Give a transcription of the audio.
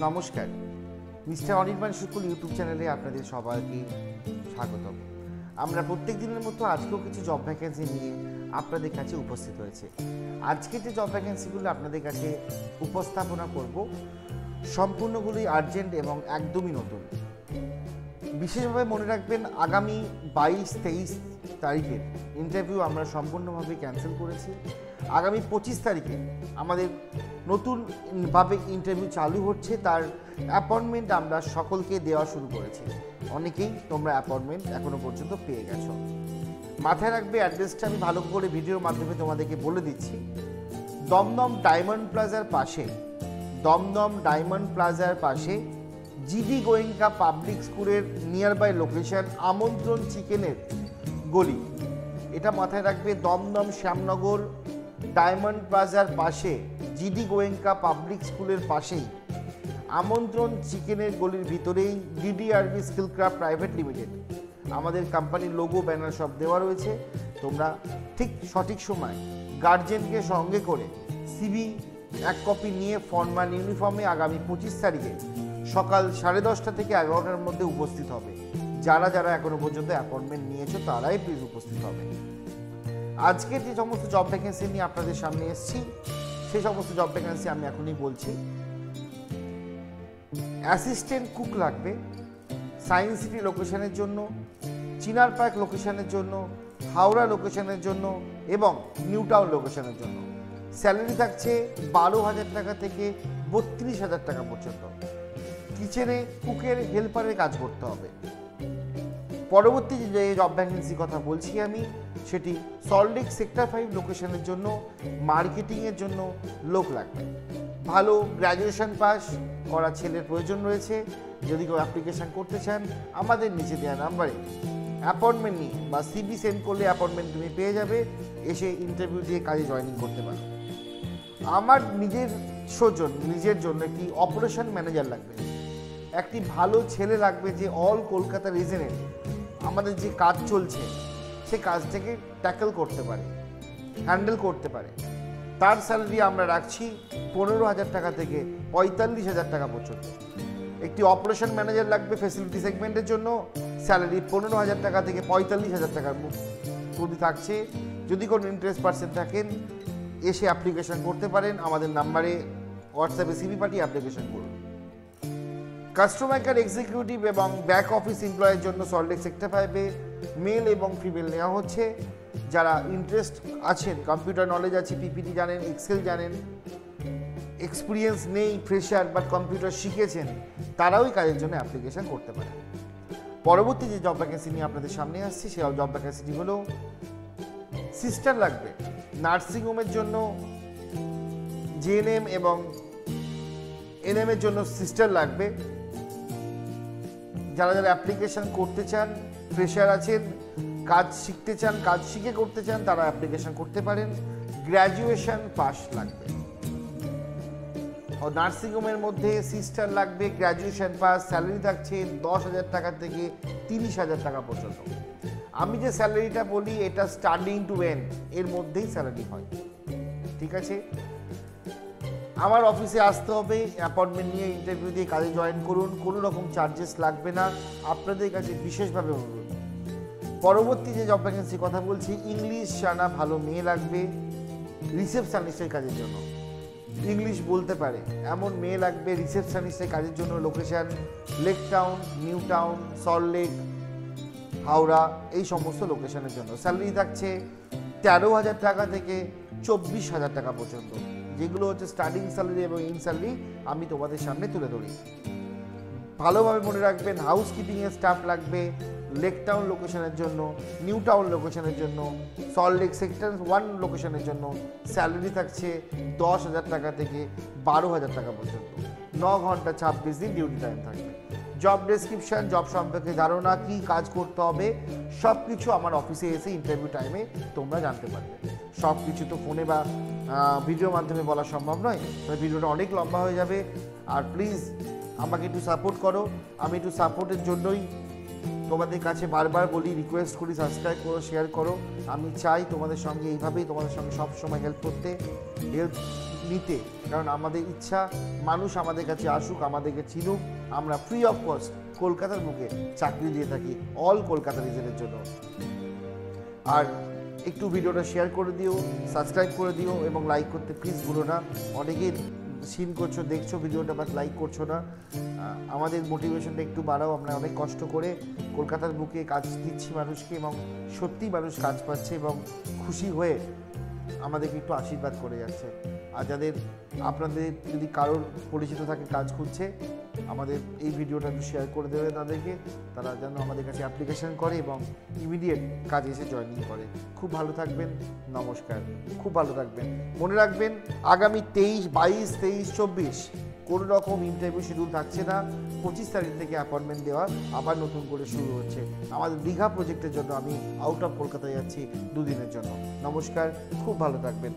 নমস্কার, মিস্টার অনির্বাণ শুক্ল ইউটিউব চ্যানেলে আপনাদের সবাইকে স্বাগতম। আমরা প্রত্যেক দিনের মতো আজকেও কিছু জব ভ্যাকেন্সি নিয়ে আপনাদের কাছে উপস্থিত হয়েছে। আজকে যে জব ভ্যাকেন্সিগুলো আপনাদের কাছে উপস্থাপনা করব সম্পূর্ণগুলোই আর্জেন্ট এবং একদমই নতুন। বিশেষভাবে মনে রাখবেন, আগামী 22-23 তারিখের ইন্টারভিউ আমরা সম্পূর্ণভাবে ক্যান্সেল করেছি। আগামী 25 তারিখে আমাদের নতুনভাবে ইন্টারভিউ চালু হচ্ছে, তার অ্যাপয়েন্টমেন্ট আমরা সকলকে দেওয়া শুরু করেছি। অনেকেই তোমরা অ্যাপয়েন্টমেন্ট এখনো পর্যন্ত পেয়ে গেছো। মাথায় রাখবে, অ্যাড্রেসটা আমি ভালো করে ভিডিওর মাধ্যমে তোমাদেরকে বলে দিচ্ছি। দমদম ডায়মন্ড প্লাজার পাশে জিডি গোয়েঙ্কা পাবলিক স্কুলের নিয়ারবাই লোকেশন আমন্ত্রণ চিকেনের গলি। এটা মাথায় রাখবে, দমদম শ্যামনগর ডায়মন্ড প্লাজার পাশে জিডি গোয়েঙ্কা পাবলিক স্কুলের পাশেই আমন্ত্রণ চিকেনের গলির ভিতরেই ডিডিআরবি স্কিল ক্রাফট প্রাইভেট লিমিটেড। আমাদের কোম্পানির লোগো, ব্যানার সব দেওয়া রয়েছে। তোমরা ঠিক সঠিক সময় গার্জেনকে সঙ্গে করে সিভি এক কপি নিয়ে ফরমাল ইউনিফর্মে আগামী 25 তারিখে সকাল 10:30 থেকে 11টার মধ্যে উপস্থিত হবে। যারা যারা এখনো পর্যন্ত অ্যাপয়েন্টমেন্ট নিয়েছো তারাই প্লিজ উপস্থিত হবে। আজকে যে সমস্ত জব ভ্যাকেন্সি নিয়ে আপনাদের সামনে এসেছি, সেই সমস্ত জব ভ্যাকেন্সি আমি এখনই বলছি। অ্যাসিস্ট্যান্ট কুক লাগবে সায়েন্স সিটি লোকেশনের জন্য, চিনার পার্ক লোকেশনের জন্য, হাওড়া লোকেশনের জন্য এবং নিউ টাউন লোকেশনের জন্য। স্যালারি থাকছে 12,000 টাকা থেকে 32,000 টাকা পর্যন্ত। কিচেনে কুকের হেল্পারের কাজ করতে হবে। পরবর্তী যে জব ভ্যাকেন্সি কথা বলছি আমি, সেটি সল্টলেক সেক্টর 5 লোকেশনের জন্য মার্কেটিংয়ের জন্য লোক লাগবে। ভালো গ্র্যাজুয়েশন পাস করা ছেলের প্রয়োজন রয়েছে। যদি কেউ অ্যাপ্লিকেশান করতে চান, আমাদের নিচে দেওয়া নাম্বারে অ্যাপয়েন্টমেন্ট নিয়ে বা সিভি সেন্ড করলে অ্যাপয়েন্টমেন্ট তুমি পেয়ে যাবে। এসে ইন্টারভিউ দিয়ে কাজে জয়েনিং করতে পারো। আমার নিজের জন্য একটি অপারেশন ম্যানেজার লাগবে। একটি ভালো ছেলে লাগবে যে অল কলকাতা রিজনে আমাদের যে কাজ চলছে সে কাজটাকে ট্যাকেল করতে পারে, হ্যান্ডেল করতে পারে। তার স্যালারি আমরা রাখছি 15,000 টাকা থেকে 45,000 টাকা পর্যন্ত। একটি অপারেশন ম্যানেজার লাগবে ফ্যাসিলিটি সেগমেন্টের জন্য, স্যালারি 15,000 টাকা থেকে 45,000 টাকার মধ্যে থাকছে। যদি কোনো ইন্টারেস্ট পার্সন থাকেন, এসে অ্যাপ্লিকেশন করতে পারেন। আমাদের নাম্বারে হোয়াটসঅ্যাপে সিভি পাঠিয়ে অ্যাপ্লিকেশন করুন। কাস্টমার কেয়ার এক্সিকিউটিভ এবং ব্যাক অফিস এমপ্লয়ের জন্য সল্টলেক সেক্টর 5-এ মেল এবং ফিমেল নেওয়া হচ্ছে। যারা ইন্টারেস্ট আছেন, কম্পিউটার নলেজ আছে, পিপিটি জানেন, এক্সেল জানেন, এক্সপিরিয়েন্স নেই, ফ্রেশার বাট কম্পিউটার শিখেছেন, তারাও এই কাজের জন্য অ্যাপ্লিকেশন করতে পারেন। পরবর্তী যে জব ভ্যাকেন্সি নিয়ে আপনাদের সামনে আসছি, সেই জব ভ্যাকেন্সিটি হলো সিস্টার লাগবে নার্সিংহোমের জন্য। জেএনএম এবং এনএম এর জন্য সিস্টার লাগবে। যারা যারা অ্যাপ্লিকেশন করতে চান, ফ্রেশার আছেন, কাজ শিখতে চান, কাজ শিখে করতে চান, তারা অ্যাপ্লিকেশন করতে পারেন। গ্র্যাজুয়েশন পাস লাগবে। নার্সিংহোমের মধ্যে সিস্টার লাগবে, গ্র্যাজুয়েশন পাস। স্যালারি থাকছে 10,000 টাকা থেকে 30,000 টাকা পর্যন্ত। আমি যে স্যালারিটা বলি এটা স্টার্টিং টু এন্ড এর মধ্যেই স্যালারি হয়, ঠিক আছে? আমার অফিসে আসতে হবে, অ্যাপয়েন্টমেন্ট নিয়ে ইন্টারভিউ দিয়ে কাজে জয়েন করুন। কোনো রকম চার্জেস লাগবে না, আপনাদের কাছে বিশেষভাবে অনুরোধ। পরবর্তী যে জব ভ্যাকেন্সি কথা বলছি, ইংলিশ জানা ভালো মেয়ে লাগবে রিসেপশনিস্টের কাজের জন্য। ইংলিশ বলতে পারে এমন মেয়ে লাগবে রিসেপশনিস্টের কাজের জন্য। Location lake town, new town, Salt Lake, Howrah, এই সমস্ত লোকেশনের জন্য। স্যালারি থাকছে 13,000 টাকা থেকে 24,000 টাকা পর্যন্ত, যেগুলো হচ্ছে স্টার্টিং স্যালারি এবং ইন স্যালারি আমি তোমাদের সামনে তুলে ধরি। ভালোভাবে মনে রাখবেন, হাউসকিপিংয়ের স্টাফ লাগবে লেক টাউন লোকেশনের জন্য, নিউ টাউন লোকেশনের জন্য, সল্টলেক সেক্টর 1 লোকেশনের জন্য। স্যালারি থাকছে 10,000 টাকা থেকে 12,000 টাকা পর্যন্ত। 9 ঘন্টা 26 দিন ডিউটি টাইম থাকবে। জব ডেসক্রিপশন, জব সম্পর্কে ধারণা, কী কাজ করতে হবে, সব কিছু আমার অফিসে এসে ইন্টারভিউ টাইমে তোমরা জানতে পারবে। সব কিছু তো ফোনে বা ভিডিওর মাধ্যমে বলা সম্ভব নয়, তবে ভিডিওটা অনেক লম্বা হয়ে যাবে। আর প্লিজ আমাকে একটু সাপোর্ট করো। আমি একটু সাপোর্টের জন্যই তোমাদের কাছে বারবার বলি, রিকোয়েস্ট করি, সাবস্ক্রাইব করো, শেয়ার করো। আমি চাই তোমাদের সঙ্গে এইভাবেই তোমাদের সঙ্গে সব সময় হেল্প করতে। হেল্প নিতে, কারণ আমাদের ইচ্ছা মানুষ আমাদের কাছে আসুক, আমাদেরকে চিনুক। আমরা ফ্রি অফ কস্ট কলকাতার বুকে চাকরি দিয়ে থাকি অল কলকাতা রিজনের জন্য। আর একটু ভিডিওটা শেয়ার করে দিও, সাবস্ক্রাইব করে দিও এবং লাইক করতে প্লিজ ভুলো না। অনেকেই সিন করছো, দেখছো ভিডিওটা, বাট লাইক করছো না। আমাদের মোটিভেশনটা একটু বাড়াও। আমরা অনেক কষ্ট করে কলকাতার বুকে কাজ দিচ্ছি মানুষকে, এবং সত্যি মানুষ কাজ পাচ্ছে এবং খুশি হয়ে আমাদেরকে একটু আশীর্বাদ করে যাচ্ছে। আর যাদের আপনাদের যদি কারোর পরিচিত থাকে কাজ খুঁজছে, আমাদের এই ভিডিওটা একটু শেয়ার করে দেবে তাদেরকে, তারা যেন আমাদের কাছে অ্যাপ্লিকেশন করে এবং ইমিডিয়েট কাজে এসে জয়েনিং করে। খুব ভালো থাকবেন, নমস্কার। খুব ভালো থাকবেন। মনে রাখবেন আগামী 23, 22, 23, 24 কোনো রকম ইন্টারভিউ শিডিউল থাকছে না। 25 তারিখ থেকে অ্যাপয়েন্টমেন্ট দেওয়া আবার নতুন করে শুরু হচ্ছে। আমাদের দীঘা প্রজেক্টের জন্য আমি আউট অফ কলকাতায় যাচ্ছি 2 দিনের জন্য। নমস্কার, খুব ভালো থাকবেন।